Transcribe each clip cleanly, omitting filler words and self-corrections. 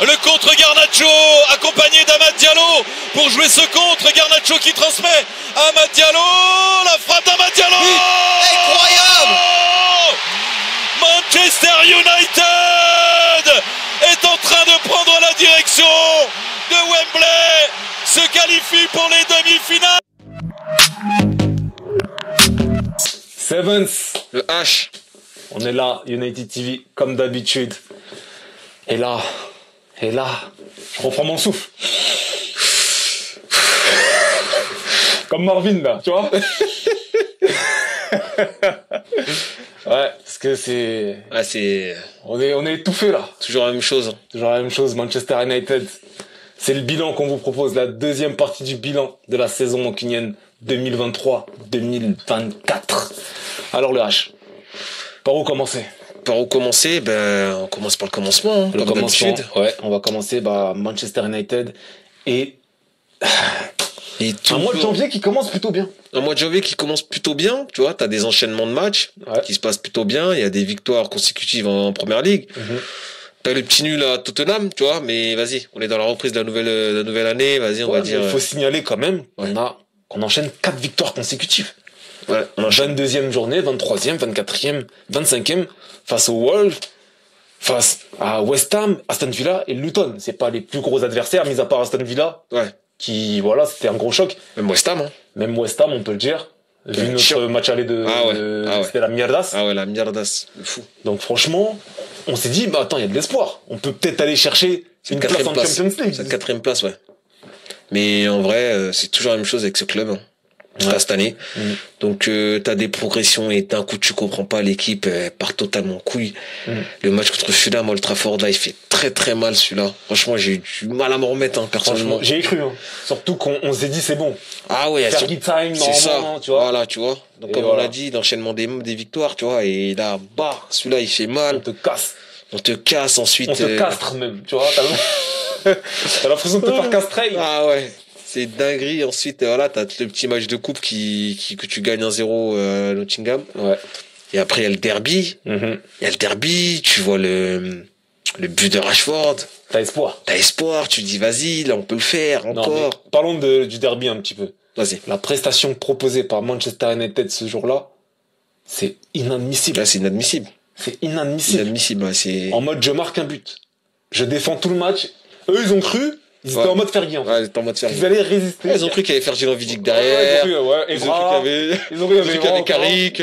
Le contre Garnacho, accompagné d'Amad Diallo pour jouer ce contre. Garnacho qui transmet à Amad Diallo. La frappe d'Amad Diallo. Incroyable. Manchester United est en train de prendre la direction de Wembley. Se qualifie pour les demi-finales. Sevens, Le H. on est là, United TV, comme d'habitude. Et là, je reprends mon souffle. Comme Marvin, là, tu vois. Ouais, parce que c'est... Ah, c'est On est étouffé là. toujours la même chose. Toujours la même chose, Manchester United. C'est le bilan qu'on vous propose, la deuxième partie du bilan de la saison mancunienne 2023-2024. Alors le H, par où commencer? Par où commencer? Ben, on commence par le commencement, Le comme commencement, d'habitude. ouais, on va commencer Manchester United et Et un mois de janvier qui commence plutôt bien. Un mois de janvier qui commence plutôt bien, tu vois, t'as des enchaînements de matchs Ouais. qui se passent plutôt bien, il y a des victoires consécutives en Première Ligue. T'as le petit nul à Tottenham, tu vois, mais vas-y, on est dans la reprise de la nouvelle année, vas-y, on va dire. Il faut signaler quand même Ouais. qu'on enchaîne 4 victoires consécutives. Ouais, on enchaîne. 22e journée, 23e, 24e, 25e, face au Wolves, face à West Ham, Aston Villa et Luton. C'est pas les plus gros adversaires, mis à part Aston Villa, Ouais. qui, voilà, c'était un gros choc. Même West Ham, hein. Même West Ham, on peut le dire. Vu Ouais, notre chiant. match aller Ah ouais. c'était la mierdas. Ah ouais, la mierdas, le fou. Donc franchement, on s'est dit, attends, il y a de l'espoir. On peut peut-être aller chercher une place en Champions League. C'est la 4e place, ouais. Mais en vrai, c'est toujours la même chose avec ce club, hein. Jusqu'à cette année. Donc t'as des progressions et d'un coup tu comprends pas, l'équipe part totalement en couille. Le match contre Fulham, Old Trafford, là il fait très très mal celui-là. Franchement j'ai eu du mal à m'en remettre, hein, personnellement. Franchement, j'ai cru. Surtout qu'on s'est dit, c'est bon. Ah ouais, Fergie time, c'est ça, normalement, tu vois. Voilà, tu vois. Donc Et comme voilà. on l'a dit, l'enchaînement des victoires, tu vois, et là, celui-là il fait mal. On te casse. On te casse ensuite. On te castre même, tu vois. T'as l'impression de te faire castrer. Ah ouais. C'est dinguerie. Ensuite, voilà, t'as le petit match de coupe que tu gagnes 1-0 à Nottingham. Ouais. Et après, il y a le derby. Mhm. Il y a le derby, tu vois le but de Rashford. T'as espoir. T'as espoir, tu te dis, vas-y, là, on peut le faire, Non, encore. mais parlons du derby un petit peu. Vas-y. La prestation proposée par Manchester United ce jour-là, c'est inadmissible. Là, c'est inadmissible. C'est inadmissible. Inadmissible, ouais, c'est... En mode, je marque un but. Je défends tout le match. Eux, ils ont cru. Ils étaient Ouais. en mode Fergie, en fait. Ouais, t'es en mode faire. Ils allaient résister. Ils ont cru qu'il y avait Fergie Vidic Ouais, derrière. ils ont cru, ouais. Ils ont cru qu'il y avait... Ils ont cru qu'il y avait Carrick, Carrick,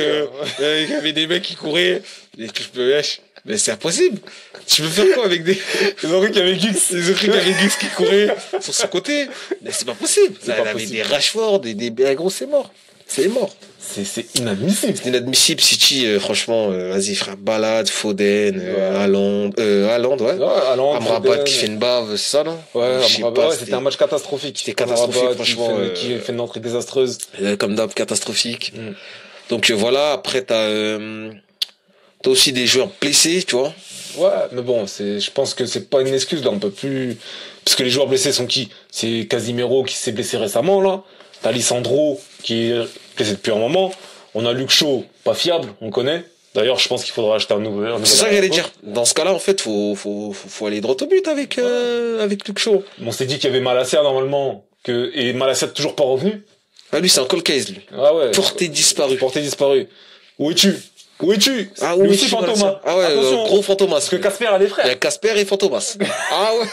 qu'il y avait des mecs qui couraient. Et que je peux, wesh. Mais c'est impossible. Tu peux faire quoi avec des... Ils ont cru qu'il y avait Giggs. Ils ont cru qu'il y avait Giggs qui courait sur son côté. Mais c'est pas possible. C'est Là, pas il y avait possible. des Rashford et des gros, c'est mort. C'est mort. C'est inadmissible. C'est inadmissible. City, franchement, vas-y, frère. Balade, Foden, Ouais. Haaland, ouais. Ouais, Haaland, Amrabat Foden. qui fait une bave, c'est ça, non? Ouais, Je sais Amrabat, pas, ouais, c'était un match catastrophique. c'était catastrophique, Amrabat, franchement, Qui fait une entrée désastreuse. Comme d'hab, catastrophique. Donc voilà, après t'as aussi des joueurs blessés, tu vois. Ouais, mais bon, je pense que c'est pas une excuse, là, on peut plus, parce que les joueurs blessés sont qui? C'est Casimiro qui s'est blessé récemment, là. T'as Lisandro qui est blessé depuis un moment. On a Luke Shaw, pas fiable, on connaît. D'ailleurs, je pense qu'il faudra acheter un nouveau. C'est ça que j'allais dire. Dans ce cas-là, en fait, faut aller droit au but avec Luke Shaw. On s'est dit qu'il y avait Malacia, normalement, et Malacia toujours pas revenu. Ah, lui, c'est un cold case, lui. Ah ouais. Porté disparu. Porté disparu. Où es-tu? Où es-tu? Ah Lui oui, aussi, Fantomas. Malacia. Ah ouais, Attention, gros Fantomas. parce que Casper a des Il y frères. a Casper et Fantomas. Ah ouais.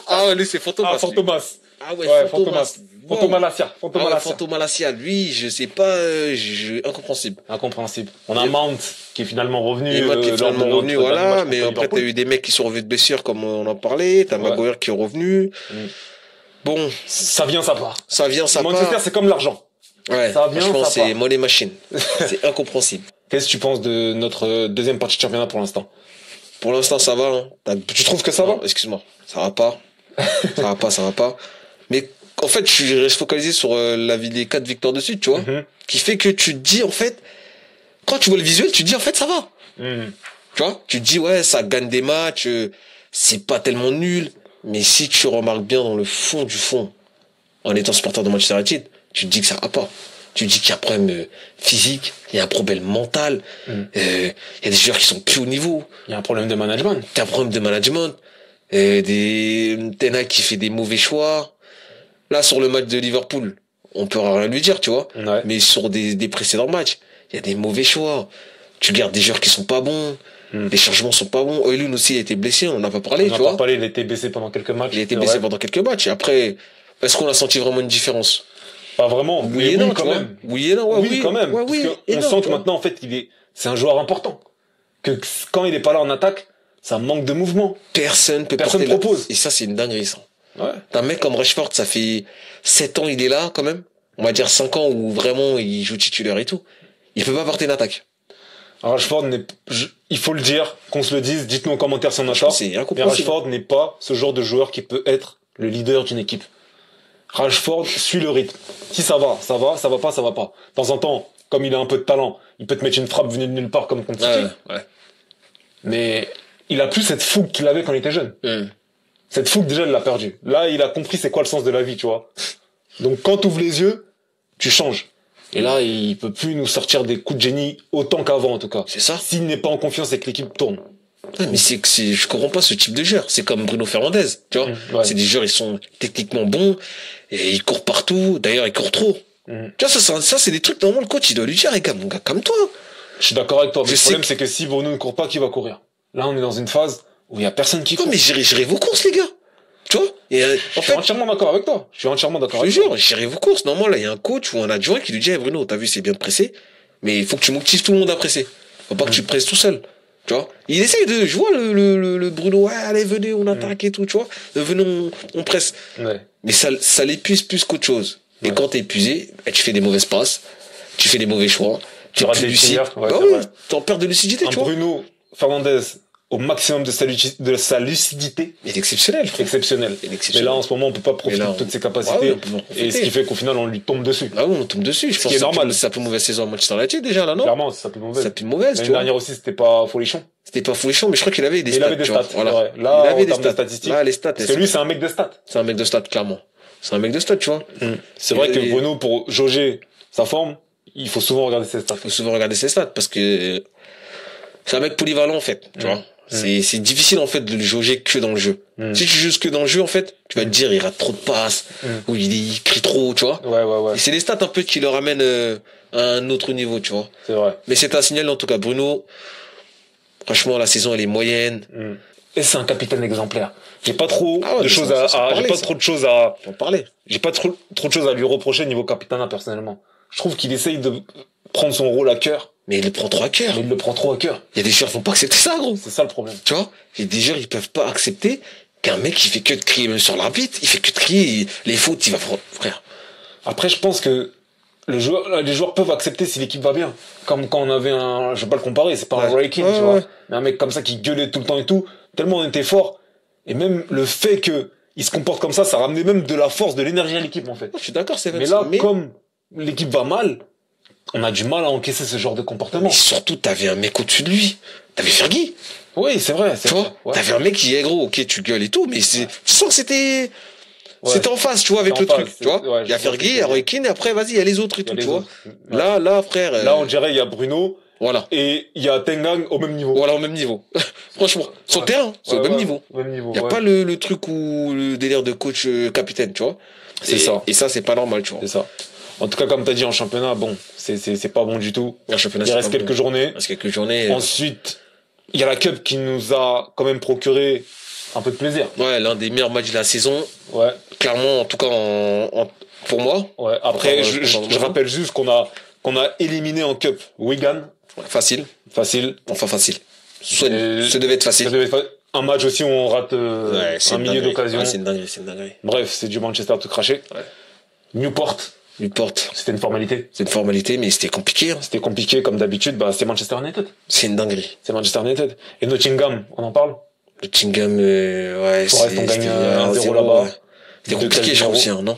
Ah ouais, lui, c'est Fantomas. Ah, Fantomas. Ah ouais, Ouais, Fantomas. Fantomalacia. Ah ouais, Fantomalacia. Fantomalacia. Lui, je sais pas, incompréhensible. Incompréhensible. On a Mount qui est finalement revenu. Et Matt qui est lors de finalement notre revenu, dernier voilà. match Mais contre après, t'as Liverpool. eu des mecs qui sont revenus de blessure, comme on en parlait. T'as Ouais. Maguire qui est revenu. Bon, Ça vient, ça part. ça vient, ça Manchester, part. c'est comme l'argent. Ouais, ça vient, franchement, ça c'est part. money machine. C'est incompréhensible. Qu'est-ce que tu penses de notre deuxième partie de championnat pour l'instant? Pour l'instant, ça va. Hein. Tu trouves que ça va? Non, excuse-moi. Ça va pas. Ça va pas. Mais en fait, je suis focalisé sur les 4 victoires de suite, tu vois. Qui fait que tu te dis, en fait, quand tu vois le visuel, tu te dis, en fait, ça va. Tu vois, tu te dis, ouais, ça gagne des matchs, c'est pas tellement nul. Mais si tu remarques bien dans le fond du fond, en étant supporter de Manchester United, tu te dis que ça va pas. Tu te dis qu'il y a un problème physique, il y a un problème mental, il y a des joueurs qui sont plus au niveau. Il y a un problème de management. T'as un problème de management. Ten Hag qui fait des mauvais choix. Là, sur le match de Liverpool, on peut rien lui dire, tu vois. Ouais. Mais sur des précédents matchs, il y a des mauvais choix. Tu gardes des joueurs qui sont pas bons. Les changements sont pas bons. Oilun aussi a été blessé, on n'en a pas parlé, tu vois. Il a été blessé pendant quelques matchs. Il a été blessé pendant quelques matchs. Et après, est-ce qu'on a senti vraiment une différence? Pas vraiment. Oui et non, quand même. Oui et non, ouais, Oui, quand même. Ouais, Parce oui, que on sent que maintenant, en fait, c'est un joueur important. Que quand il est pas là en attaque, ça manque de mouvement. Personne propose. Et ça, c'est une dinguerie, ça. Ouais. T'as un mec comme Rashford, ça fait 7 ans, il est là, quand même. On va dire 5 ans où vraiment il joue titulaire et tout. Il peut pas porter une attaque. Rashford il faut le dire, qu'on se le dise, dites-nous en commentaire si on a tort. C'est Mais incompréhensible. Rashford n'est pas ce genre de joueur qui peut être le leader d'une équipe. Rashford suit le rythme. Si ça va, ça va, ça va pas, ça va pas. De temps en temps, comme il a un peu de talent, il peut te mettre une frappe venue de nulle part comme contre City. Ouais. Mais il a plus cette fougue qu'il avait quand il était jeune. Cette fougue, déjà, il l'a perdu. Là, il a compris c'est quoi le sens de la vie, tu vois. Donc, quand tu ouvres les yeux, tu changes. Et là, il peut plus nous sortir des coups de génie autant qu'avant, en tout cas. C'est ça. S'il n'est pas en confiance et que l'équipe tourne. Ouais, mais je comprends pas ce type de joueur. C'est comme Bruno Fernandes, tu vois. Ouais. C'est des joueurs, ils sont techniquement bons, et ils courent partout. D'ailleurs, ils courent trop. Tu vois, ça, c'est des trucs, normalement, le coach, il doit lui dire, gars, mon gars, comme toi. Je suis d'accord avec toi. Mais Je le sais problème, c'est que si Bruno ne court pas, qui va courir? Là, on est dans une phase où il y a personne qui court. Non, mais j'irai vos courses, les gars. Tu vois? Et, en Je suis entièrement d'accord avec toi. Je suis entièrement d'accord je te avec toi. jure, j'irai vos courses. Normalement, là, il y a un coach ou un adjoint qui lui dit, hey, Bruno, t'as vu, c'est bien de presser, mais il faut que tu motives tout le monde à presser. Faut pas que tu presses tout seul. Tu vois? Il essaye je vois le Bruno, ouais, allez, venez, on attaque et tout, tu vois? Venez, on presse. Ouais. Mais ça l'épuise plus qu'autre chose. Et quand t'es épuisé, tu fais des mauvaises passes, tu fais des mauvais choix, tu rates es des plus lucide. tirs, ouais, Bah c'est oui, vrai. t'en perds de lucidité, Un tu vois? Bruno Fernandes au maximum de sa lucidité. Il est exceptionnel, frère. Exceptionnel. Il est Mais exceptionnel. là, en ce moment, on peut pas profiter Mais là, de toutes ses ouais, capacités. on peut en profiter. Et ce qui fait qu'au final, on lui tombe dessus. Ah oui, on tombe dessus. Je pense qui est que normal. c'est la plus mauvaise saison à Manchester United, déjà, là, non? Clairement, c'est sa plus mauvaise. C'est la plus mauvaise, tu L'année vois? dernière aussi, c'était pas folichon. C'était pas fouéchant, mais je crois qu'il avait des Il stats. avait des tu vois. stats. Voilà. Ouais. Là, Il avait en des termes de stats. statistiques. Là, les stats. Parce que lui, c'est un mec de stats. C'est un mec de stats, clairement. C'est un mec de stats, tu vois. C'est vrai que Et- Bruno, pour jauger sa forme, il faut souvent regarder ses stats. Faut souvent regarder ses stats parce que c'est un mec polyvalent, en fait, tu vois. C'est difficile, en fait, de le jauger que dans le jeu. Si tu joues que dans le jeu, en fait, tu vas te dire, il rate trop de passes, ou il crie trop, tu vois. Ouais. Et c'est les stats un peu qui le ramènent à un autre niveau, tu vois. C'est vrai. Mais c'est un signal, en tout cas, Bruno. Franchement, la saison, elle est moyenne. Et c'est un capitaine exemplaire. J'ai pas trop Ah ouais, de mais choses ça, j'ai pas ça. trop de choses à, On parlait. j'ai pas trop de choses à lui reprocher niveau capitana personnellement. Je trouve qu'il essaye de prendre son rôle à cœur, Mais il le prend trop à cœur. mais il le prend trop à cœur. Il y a des joueurs qui vont pas accepter ça, gros. C'est ça le problème. Tu vois? Il y a des joueurs, ils peuvent pas accepter qu'un mec, il fait que de crier, même sur l'arbitre, il fait que de crier, les fautes, il va, frère. Après, je pense que les joueurs peuvent accepter si l'équipe va bien. Comme quand on avait je vais pas le comparer, c'est pas un Ouais. Roy Keane, Ouais, tu vois. ouais. Mais un mec comme ça qui gueulait tout le temps et tout, tellement on était fort. Et même le fait que il se comporte comme ça ramenait même de la force, de l'énergie à l'équipe, en fait. Je suis d'accord, c'est vrai. Mais là, comme l'équipe va mal, on a du mal à encaisser ce genre de comportement. Et surtout, t'avais un mec au-dessus de lui. T'avais Fergie. Oui, c'est vrai. Tu vois? Ouais. T'avais un mec qui est gros, ok, tu gueules et tout, mais tu sens que c'était en face, tu vois, avec C'est le en truc, face, tu vois. ouais, Il y a je vois ce que Fergie, il tu y a veux Roy dire. Keane, et après, vas-y, il y a les autres et Il y a tout, les tu vois. autres. Ouais. Là, frère. Là, on dirait, il y a Bruno, Voilà. et il y a Tengang au même niveau. Voilà, au même niveau. Franchement, sur le terrain, c'est au Ouais, même niveau. Au même niveau. Il y a ouais. pas le truc où le délire de coach capitaine, tu vois. C'est ça. Et ça, c'est pas normal, tu vois. C'est ça. En tout cas, comme t'as dit, en championnat, bon, c'est pas bon du tout. Un championnat, Il c'est reste pas quelques bon. journées. Il reste quelques journées. Ensuite, il y a la Cup qui nous a quand même procuré un peu de plaisir. Ouais, l'un des meilleurs matchs de la saison. Ouais. Clairement, en tout cas, pour moi. Ouais. Après, Enfin, je rappelle juste qu'on a éliminé en Cup Wigan. Ouais, facile. Facile. Enfin, facile. Ça Et- devait être facile. Ça devait être un match aussi où on rate Ouais, c'est un une millier dinguerie. d'occasions. Ouais, c'est une dinguerie. Bref, c'est du Manchester tout craché. Ouais. Newport, Newport, c'était une formalité. c'est une formalité, mais c'était compliqué. Hein. C'était compliqué comme d'habitude. Bah, c'est Manchester United. C'est une dinguerie. C'est Manchester United. Et Nottingham, on en parle? Le Tingham, ouais, Forest, on gagne c'était 1-0 1-0 là-bas. ouais. C'était compliqué, je crois 2-0. aussi, hein, non?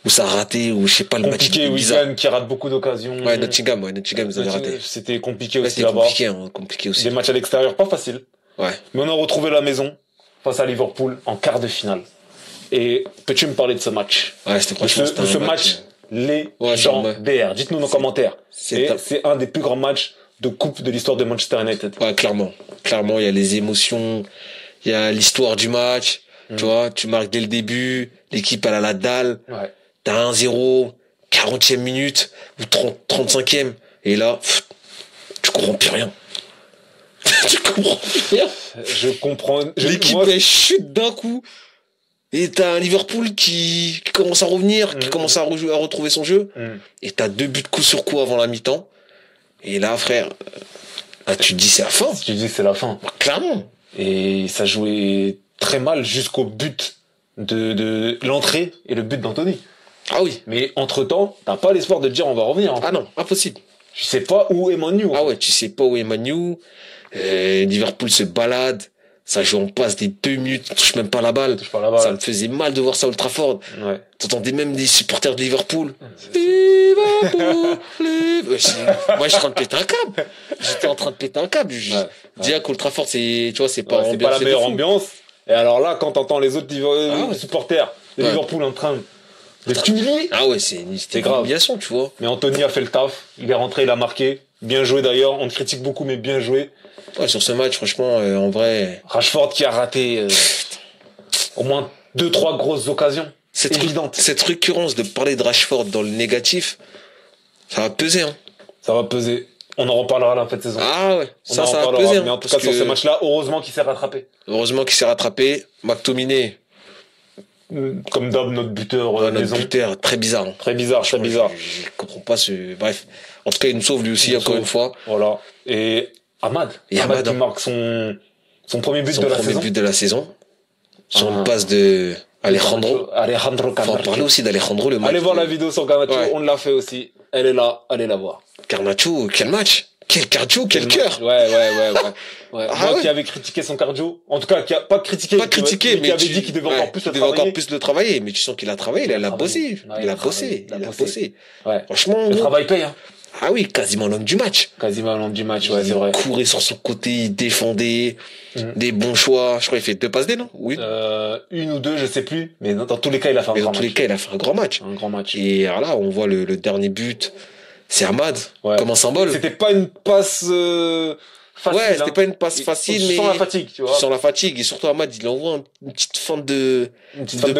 Ou ça a raté, ou je sais pas, le match Compliqué, était bizarre. Wigan qui rate beaucoup d'occasions. Ouais, Nottingham, ils avaient raté. C'était compliqué Ouais, aussi c'était là-bas. compliqué aussi. Des matchs à l'extérieur, pas facile. Ouais. Mais on a retrouvé la maison face à Liverpool en quart de finale. Et peux-tu me parler de ce match? Ouais, c'était franchement, c'était Ce un match, Ouais, genre, ouais. légendaire. Dites-nous dans les commentaires. c'est un- C'est un des plus grands matchs de coupe de l'histoire de Manchester United. Ouais, clairement. Clairement, il y a les émotions, il y a l'histoire du match, tu vois, tu marques dès le début, l'équipe elle a la dalle, Ouais. t'as 1-0, 40e minute, ou 35e, et là, tu comprends plus rien. Tu comprends plus rien. Je comprends. L'équipe elle chute d'un coup, et t'as un Liverpool qui commence à revenir, qui commence à retrouver son jeu, et t'as 2 buts coup sur coup avant la mi-temps, et là frère, là, tu te dis c'est la fin. Tu dis c'est la fin. Clairement. Et ça jouait très mal jusqu'au but de l'entrée et le but d'Anthony. Ah oui. Mais entre-temps, t'as pas l'espoir de te dire on va revenir. Ah non, impossible. Tu sais pas où est Manu. Ah ouais, tu sais pas où est Manu. Liverpool se balade. Ça joue en passe des 2 minutes, on touche même pas la balle. Ça me faisait mal de voir ça à Old Trafford. Ouais. T'entendais même des supporters de Liverpool. Liverpool, moi, je suis en train de péter un câble. J'étais en train de péter un câble. Déjà qu'Old Trafford, c'est, tu vois, c'est pas, c'est pas la meilleure ambiance. Et alors là, quand t'entends les autres supporters de Liverpool en train de t'humilier. Ah ouais, c'est grave. Humiliation, tu vois. Mais Anthony a fait le taf. Il est rentré, il a marqué. Bien joué d'ailleurs. On te critique beaucoup, mais bien joué. Ouais, sur ce match, franchement, en vrai. Rashford qui a raté au moins 2-3 grosses occasions. C'est évident. Cette récurrence de parler de Rashford dans le négatif, ça va peser, hein. Ça va peser. On en reparlera à la fin de saison. Ah ouais, ça va peser. Hein, mais en tout cas, sur ce match-là, heureusement qu'il s'est rattrapé. Heureusement qu'il s'est rattrapé. McTominay. Comme d'hab, notre buteur. Notre buteur, très bizarre. Hein. Très bizarre. Je comprends pas ce. Bref. En tout cas, il nous sauve lui aussi, encore une fois. Voilà. Et Ahmad qui marque son premier but de la saison. Sur une passe de Alejandro Garnacho. Faut en parler aussi d'Alejandro, le match. Allez voir la vidéo sur Garnacho, on l'a fait aussi. Elle est là, allez la voir. Garnacho, quel match! Quel cardio, quel cœur! Ouais. Moi qui avait critiqué son cardio, en tout cas qui a pas critiqué, mais qui avait dit qu'il devait encore plus le travailler. Mais tu sens qu'il a travaillé, il a bossé. Il a bossé. Ouais. Franchement, le travail paye, hein. Ah oui, quasiment l'homme du match. Ouais, c'est vrai. Il courait sur son côté, il défendait, des bons choix. Je crois qu'il fait 2 passes D, non? Oui. Une ou 2, je sais plus. Mais dans tous les cas, il a fait un grand match. Un grand match. Et alors là, on voit le dernier but. C'est Ahmad, comme un symbole. C'était pas une passe facile. Ouais, c'était pas une passe facile, mais... Sans la fatigue, tu vois. Sans la fatigue. Et surtout, Ahmad, il envoie une petite feinte de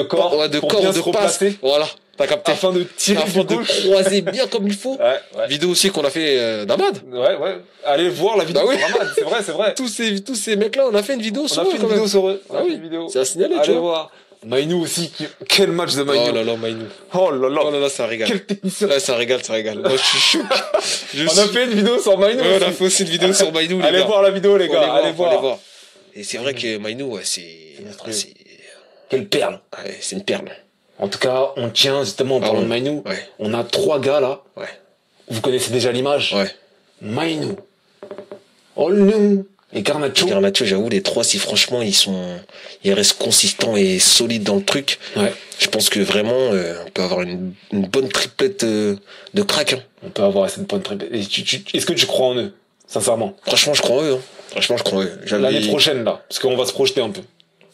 corps. Ouais, de corps, de passe. Voilà. T'as capté. Afin de tirer de croiser bien comme il faut. Ouais. Vidéo aussi qu'on a fait d'Ahmad. Ouais. Allez voir la vidéo sur Ahmad. C'est vrai. Tous ces mecs-là, on a fait une vidéo sur eux. On a fait une vidéo sur eux. Ah oui. C'est à signaler, tu vois. Allez voir. Mainou aussi, quel match de Mainou. Oh là là, Mainou. Oh là là, c'est un régal. Quel technicien. Là, c'est un régal. Moi, je suis choqué. On a fait une vidéo sur Mainou. Ouais, on a fait aussi une vidéo sur Mainou, les gars. Allez voir la vidéo, les gars. Allez voir. Et c'est vrai que Mainou, c'est... Quelle perle. Ouais, c'est une perle. En tout cas, on tient justement en parlant de Mainou. Ouais. On a 3 gars là. Ouais. Vous connaissez déjà l'image. Ouais. Mainou. Olnou. Et Garnacho, j'avoue, les 3, si franchement ils restent consistants et solides dans le truc, je pense que vraiment, on peut avoir une bonne triplette de crack. Hein. On peut avoir cette bonne triplette. Est-ce que tu crois en eux, sincèrement? Franchement, je crois en eux. L'année prochaine, là, parce qu'on va se projeter un peu.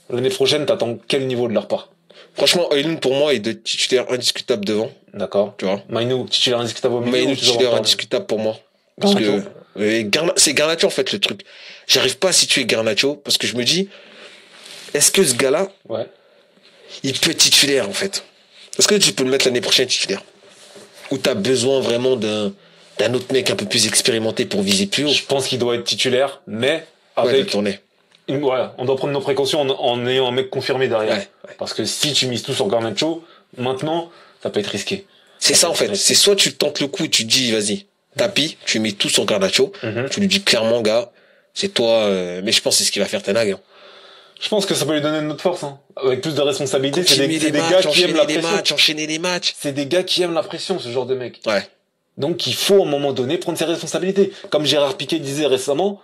L'année prochaine, t'attends quel niveau de leur part? Franchement, Oilun, pour moi, est de titulaire indiscutable devant. D'accord. Tu vois. Mainou, titulaire indiscutable au milieu. Mainou, titulaire indiscutable pour moi. Parce que c'est Garnacho en fait le truc. J'arrive pas à situer Garnacho parce que je me dis, est-ce que ce gars-là, il peut être titulaire en fait? Est-ce que tu peux le mettre l'année prochaine titulaire? Ou t'as besoin vraiment d'un autre mec un peu plus expérimenté pour viser plus haut? Je pense qu'il doit être titulaire, mais avec tourner. On doit prendre nos précautions en ayant un mec confirmé derrière. Parce que si tu mises tout sur Garnacho, maintenant, ça peut être risqué. C'est ça en fait. C'est soit tu tentes le coup et tu te dis, vas-y, tapis, tu mets tout sur Garnacho, tu lui dis clairement, gars, c'est toi, mais je pense que c'est ce qu'il va faire Ten Hag. Hein. Je pense que ça peut lui donner une autre force, hein. Avec plus de responsabilité. C'est des gars qui aiment la pression. Enchaîner les matchs. C'est des gars qui aiment la pression, ce genre de mec. Ouais. Donc il faut à un moment donné prendre ses responsabilités. Comme Gérard Piqué disait récemment,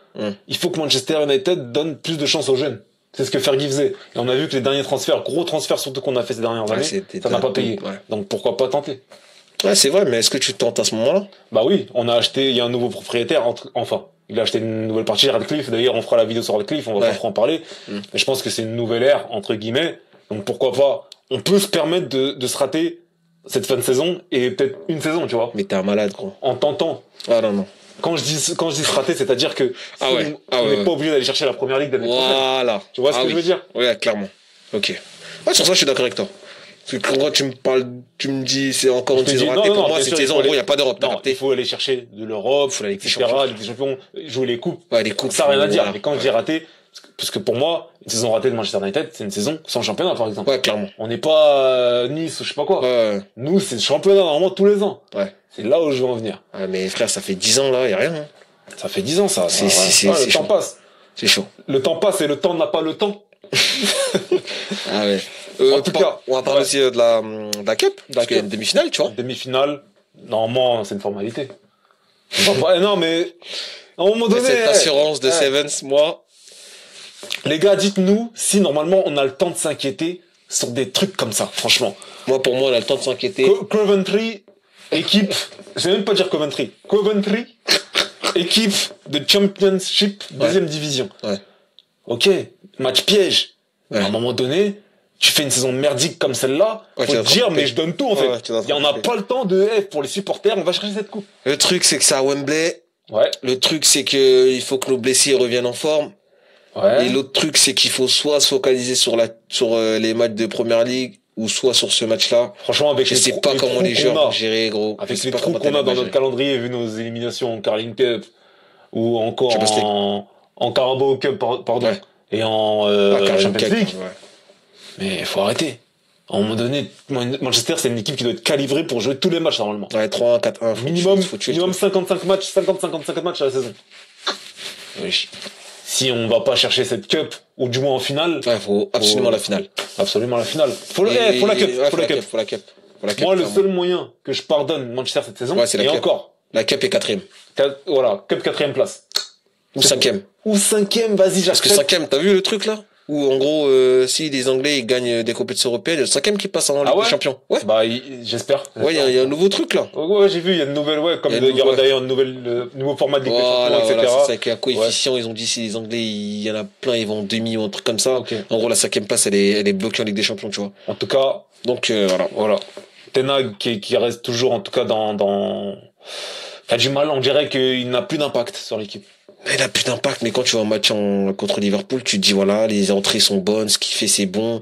il faut que Manchester United donne plus de chance aux jeunes. C'est ce que Fergie faisait. Et on a vu que les derniers transferts, gros transferts surtout qu'on a fait ces dernières années, ça n'a pas payé. Ouais. Donc pourquoi pas tenter? Ouais, c'est vrai, mais est-ce que tu tentes à ce moment-là? Bah oui, on a acheté, il y a un nouveau propriétaire, enfin, il a acheté une nouvelle partie, Radcliffe. D'ailleurs, on fera la vidéo sur Radcliffe, on va pas trop en parler. Mais je pense que c'est une nouvelle ère, entre guillemets. Donc pourquoi pas? On peut se permettre de se rater cette fin de saison et peut-être une saison, tu vois. Mais t'es un malade, gros. En tentant. Ah non. quand je dis se rater, c'est-à-dire que Ah ouais. on n'est pas obligé d'aller chercher la première ligue l'année prochaine. Voilà. Tu vois ce que je veux dire? Ouais, clairement. Ok. Ouais, sur ça, je suis d'accord avec toi. Parce que quand tu me parles, tu me dis, c'est encore une saison ratée. Pour moi, c'est une saison, en gros, il n'y a pas d'Europe. Non, il faut aller chercher de l'Europe, faut aller etc., Ligue des Champions, jouer les coupes. Ouais, les coupes. Ça n'a rien à dire. Voilà. Mais quand je dis raté, parce que pour moi, une saison ratée de Manchester United, c'est une saison sans championnat, par exemple. Ouais, clairement. On n'est pas Nice ou je sais pas quoi. Ouais. Nous, c'est le championnat normalement tous les ans. Ouais. C'est là où je veux en venir. Ouais, mais frère, ça fait 10 ans là, y a rien. Hein. Ça fait 10 ans, ça. C'est le temps chaud. passe. C'est chaud. Le temps passe et le temps n'a pas le temps. Ah ouais. En tout cas, on va parler aussi de la Cup. Parce qu'il y a une demi-finale, tu vois. Demi-finale, normalement, c'est une formalité. Non, mais à un moment donné. Cette assurance de Sevens, moi. Les gars, dites-nous si normalement on a le temps de s'inquiéter sur des trucs comme ça, franchement. Moi, pour moi, on a le temps de s'inquiéter. Coventry, équipe, je vais même pas dire Coventry, équipe de Championship, deuxième division. Ouais. Ok, match piège. Ouais. À un moment donné, tu fais une saison merdique comme celle-là, Ouais, faut tu te vas dire, tromper. mais je donne tout en fait. Ouais, tu vas Il y en a tromper. pas le temps de, pour les supporters, on va chercher cette coupe. Le truc, c'est que c'est à Wembley. Ouais. Le truc, c'est que il faut que nos blessés reviennent en forme. Ouais. Et l'autre truc, c'est qu'il faut soit se focaliser sur les matchs de Première Ligue, ou soit sur ce match-là. Franchement, avec Je les sais trous- pas les comment trous les qu'on joueurs a, vont gérer, gros. avec Je sais les pas trous comment qu'on a t'allais dans gérer. notre calendrier, vu nos éliminations en Carling Cup, ou encore Champions League. en Carabao Cup, pardon, Ouais. et en Carling Champions Cup, League. ouais. Mais il faut arrêter. À un moment donné, Manchester, c'est une équipe qui doit être calibrée pour jouer tous les matchs, normalement. Ouais, 3-1, 4-1. faut tuer le Minimum truc. 55 matchs, 50-55 matchs à la saison. Wesh. Si on va pas chercher cette cup, ou du moins en finale, Ouais, faut absolument la finale. absolument la finale. Faut la cup, Ouais, faut la cup. Faut la cup. Faut la cup, Moi, le clairement. seul moyen que je pardonne Manchester cette saison, Ouais, c'est la et cup. encore, La cup est 4ème. Voilà, cup 4ème place. Ou 5ème. Ou 5ème, vas-y, Parce que j'accepte. 5ème, t'as vu le truc là? Où en gros, si les Anglais ils gagnent des compétitions européennes, le 5ème qui passe en Ligue des Champions. Ouais. Bah, j'espère. Ouais, il y a un nouveau truc là. Ouais, j'ai vu, il y a une nouvelle, ouais, comme Il y a il y aura ouais. d'ailleurs une nouvelle, nouveau format de Ligue des Voilà, Champions, voilà, etc. c'est ça, avec un coefficient, ils ont dit si les Anglais, il y en a plein, ils vont en demi ou un truc comme ça. Ok. En gros, la 5ème place, elle est bloquée en Ligue des Champions, tu vois. En tout cas, Donc, voilà. voilà. Ten Hag qui reste toujours, en tout cas, a du mal, on dirait qu'il n'a plus d'impact sur l'équipe. Il a plus d'impact, mais quand tu vois un match contre Liverpool, tu te dis voilà, les entrées sont bonnes, ce qu'il fait c'est bon.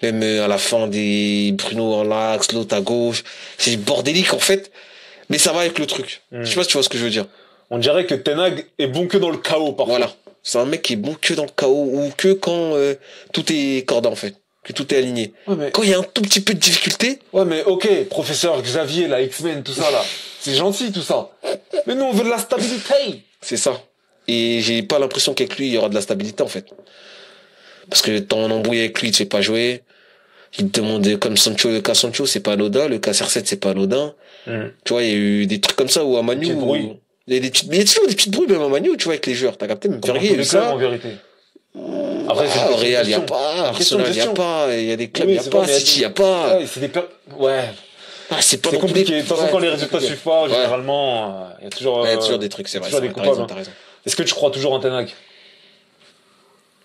Même à la fin des Bruno en l'axe, l'autre à gauche, c'est bordélique en fait. Mais ça va avec le truc. Je sais pas si tu vois ce que je veux dire. On dirait que Ten Hag est bon que dans le chaos, parfois. Voilà. C'est un mec qui est bon que dans le chaos ou que quand tout est cordé en fait, que tout est aligné. Ouais, mais, Quand il y a un tout petit peu de difficulté, ok, professeur Xavier, la X-Men, tout ça, là. C'est gentil, tout ça. Mais nous, on veut de la stabilité. c'est ça. Et j'ai pas l'impression qu'avec lui il y aura de la stabilité en fait. Parce que t'es en embrouille avec lui, il te fait pas jouer. Il te demande comme Sancho, le cas Sancho, c'est pas anodin, le cas CR7, c'est pas anodin. Tu vois, il y a eu des trucs comme ça où à Manu, Petits bruits. il y a toujours des petites bruits même à Manu, tu vois, avec les joueurs. T'as capté, même Verrier, il y a eu ça. en vérité. Après, c'est Ah, une au Real, il y a question. pas, Question de Arsenal, il y a gestion. pas, il y a des clubs, Oui, il y a c'est pas, vrai, mais City, il y a pas. Ouais, c'est des ouais. Ah, c'est pas C'est non plus compliqué. des- De toute façon, ouais, quand les c'est résultats compliqué. suivent pas, Ouais. généralement, il y a toujours, Ouais, il y a toujours des trucs, c'est vrai. toujours des T'as raison, coupables. t'as raison. Est-ce que tu crois toujours en Ten Hag?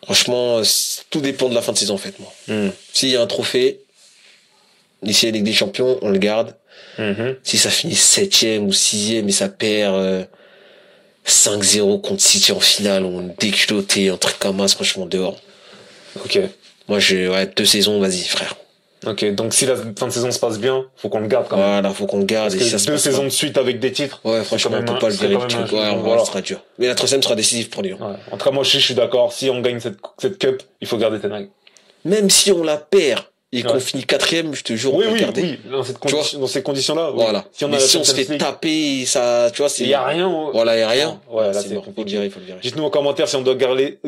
Franchement, tout dépend de la fin de saison, en fait, moi. S'il y a un trophée, d'ici la Ligue des Champions, on le garde. Si ça finit 7ème ou 6ème et ça perd 5-0 contre City en finale, on est déculotté, un truc comme ça, franchement, dehors. Ok. Moi, 2 saisons, vas-y, frère. Ok. Donc, si la fin de saison se passe bien, faut qu'on le garde quand même. Voilà, faut qu'on le garde. Parce et que si ça se 2 passe saisons pas- de suite avec des titres. Ouais, c'est franchement, quand on même peut pas le c'est virer quand le même truc. Ouais, voilà. ça sera dur. Mais la 3ème sera décisive pour Lyon. Ouais. En tout cas, moi, je suis d'accord. Si on gagne cette cup, il faut garder Ten Hag. Même si on la perd et qu'on Ouais. finit 4ème, je te jure, Oui, on peut oui, le garder. oui. Tu vois Dans ces conditions-là, oui. Voilà. Si on Mais a la si on se Champions fait League, taper, ça, tu vois, c'est... il y a rien. Voilà, il y a rien. Ouais, là, c'est c'est mort. Faut le compliqué. virer, faut le virer. Dites-nous en commentaire si on doit garder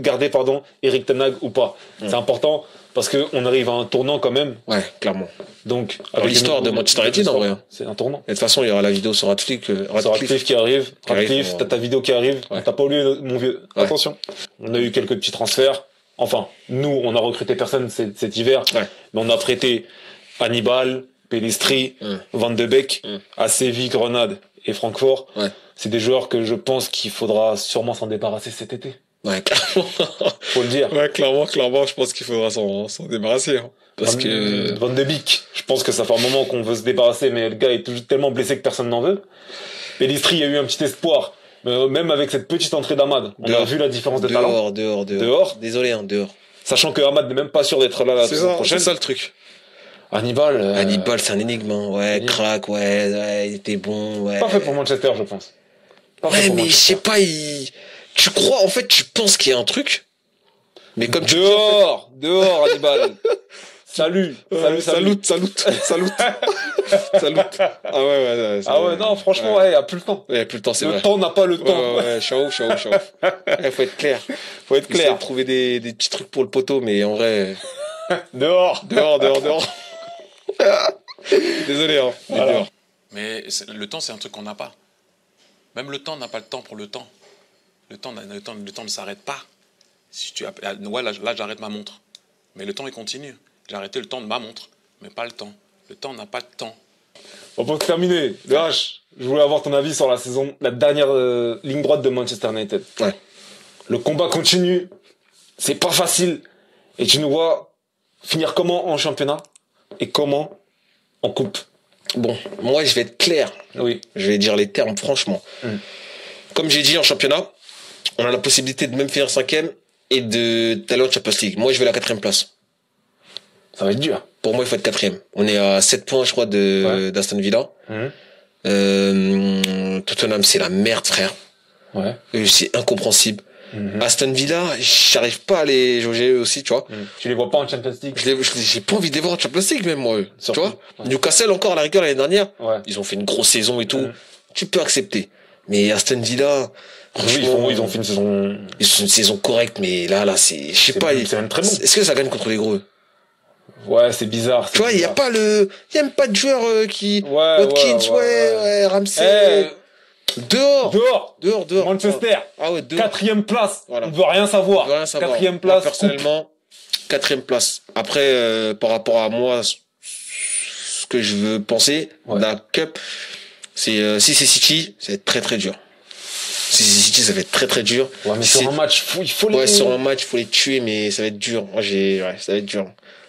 Eric Ten Hag ou pas. C'est important parce que on arrive à un tournant quand même. Ouais, clairement. Donc, Dans l'histoire de Manchester United, en vrai. C'est un tournant. Et de toute façon, il y aura la vidéo sur Radcliffe. C'est Radcliffe qui arrive. Radcliffe, ouais. t'as ta vidéo qui arrive. Ouais. T'as pas oublié, mon vieux. Ouais. Attention. On a eu quelques petits transferts. Enfin, nous, on a recruté personne cet hiver. Ouais. Mais on a prêté Hannibal, Pellistri, Van de Beek, à Séville, Grenade et Francfort. Ouais. C'est des joueurs que je pense qu'il faudra sûrement s'en débarrasser cet été. Ouais, clairement. Faut le dire. Ouais, clairement, je pense qu'il faudra s'en débarrasser. Hein. Parce que... Van de Beek, je pense que ça fait un moment qu'on veut se débarrasser, mais le gars est toujours tellement blessé que personne n'en veut. Pellistri, il y a eu un petit espoir, Mais même avec cette petite entrée d'Hamad, on a vu la différence de talent. Dehors. Désolé, hein, dehors. Sachant que Hamad n'est même pas sûr d'être là la saison prochaine. C'est ça le truc. Hannibal, c'est un énigme, hein. Ouais, crack, ouais, il était bon, ouais. Pas fait pour Manchester, je pense. Ouais, mais je sais pas, tu crois, en fait, tu penses qu'il y a un truc. Mais comme dehors, Hannibal. Salut. Salut. Ah ouais, non, franchement, il y a plus le temps. Il y a plus le temps, c'est vrai. Le temps n'a pas le temps. Ouais, ciao. Faut être clair. Essayer de trouver des petits trucs pour le poteau, mais en vrai. Dehors. Désolé, hein. Voilà. Dehors. Mais le temps, c'est un truc qu'on n'a pas. Même le temps n'a pas le temps pour le temps. Le temps ne s'arrête pas. Si tu ouais, là, j'arrête ma montre. Mais le temps, il continue. J'ai arrêté le temps de ma montre, mais pas le temps. Le temps n'a pas de temps. Bon, pour terminer, le H, je voulais avoir ton avis sur la dernière ligne droite de Manchester United. Ouais. Le combat continue. C'est pas facile. Et tu nous vois finir comment en championnat et comment en coupe. Bon, moi, je vais être clair. Oui. Je vais dire les termes, franchement. Comme j'ai dit en championnat, on a la possibilité de même finir 5e et d'aller en Champions League. Moi, je vais à la 4e place. Ça va être dur. Pour moi, il faut être 4e. On est à 7 points, je crois, d'Aston Villa. Tottenham, c'est la merde, frère. Ouais. C'est incompréhensible. Aston Villa, j'arrive pas à les jauger eux aussi, tu vois. Tu les vois pas en Champions League? J'ai pas envie de les voir en Champions League, même, moi, eux. Tu vois. Ouais. Newcastle, encore, à la rigueur, l'année dernière. Ouais. Ils ont fait une grosse saison et tout. Tu peux accepter. Mais Aston Villa, franchement. Ils ont fait une saison. Ils ont une saison correcte, mais là, c'est, je sais pas. C'est même très bon. Est-ce que ça gagne contre les gros? Ouais, c'est bizarre. Tu vois, il y a même pas de joueur qui, Watkins, Ramsey. Dehors. Manchester. Ah ouais, dehors. 4e place. Voilà. On ne veut rien savoir. 4e place. Moi, personnellement, 4e place. Après, par rapport à moi, ce que je veux penser, la Cup, c'est, si c'est City, ça va être très très dur. Si c'est City, ça va être très très dur. Ouais, mais sur un match, il faut les... Ouais, sur un match, il faut les tuer, mais ça va être dur. Moi, ça va être dur.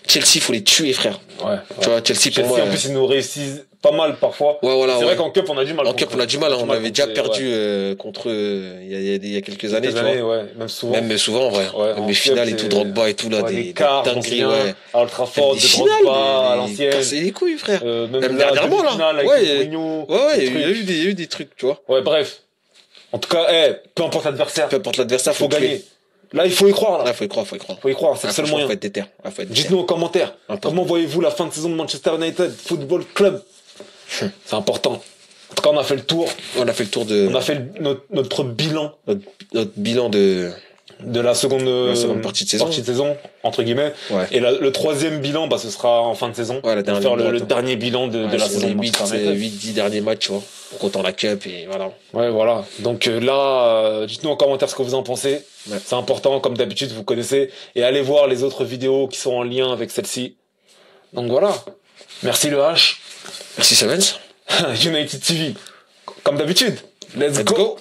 Chelsea, il faut les tuer, frère. Ouais. Tu vois, Chelsea, pour moi. En plus, ils nous réussissent pas mal parfois. Ouais, voilà. C'est vrai qu'en Cup, on a du mal. En Cup, on a du mal. On avait déjà perdu contre eux il y a quelques années, tu vois. Ouais, même souvent. Même souvent, en vrai. Ouais, même les finales et tout, Drogba et tout, là, des dingueries, ouais. À Old Trafford, de Drogba, à l'ancienne. C'est les couilles, frère. Même dernièrement, là. Ouais, il y a eu des trucs, tu vois. Ouais, bref. En tout cas, peu importe l'adversaire. Faut gagner. Là, il faut y croire, là. Là, faut y croire. C'est le seul moyen. Faut être déter. Dites-nous en commentaire. Comment voyez-vous la fin de saison de Manchester United Football Club? C'est important. En tout cas, on a fait le tour. On a fait le tour de... On a fait notre bilan. Notre bilan de la seconde partie de saison, entre guillemets. Ouais. Et le 3e bilan, ce sera en fin de saison. Ouais, on va faire le dernier bilan de la saison. 8-10 derniers matchs, tu vois. En comptant la Cup et voilà. Ouais, voilà. Donc là, dites-nous en commentaire ce que vous en pensez. Ouais. C'est important, comme d'habitude, vous connaissez. Et allez voir les autres vidéos qui sont en lien avec celle-ci. Donc voilà. Merci le H. Merci Sevens. United TV. Comme d'habitude. Let's go.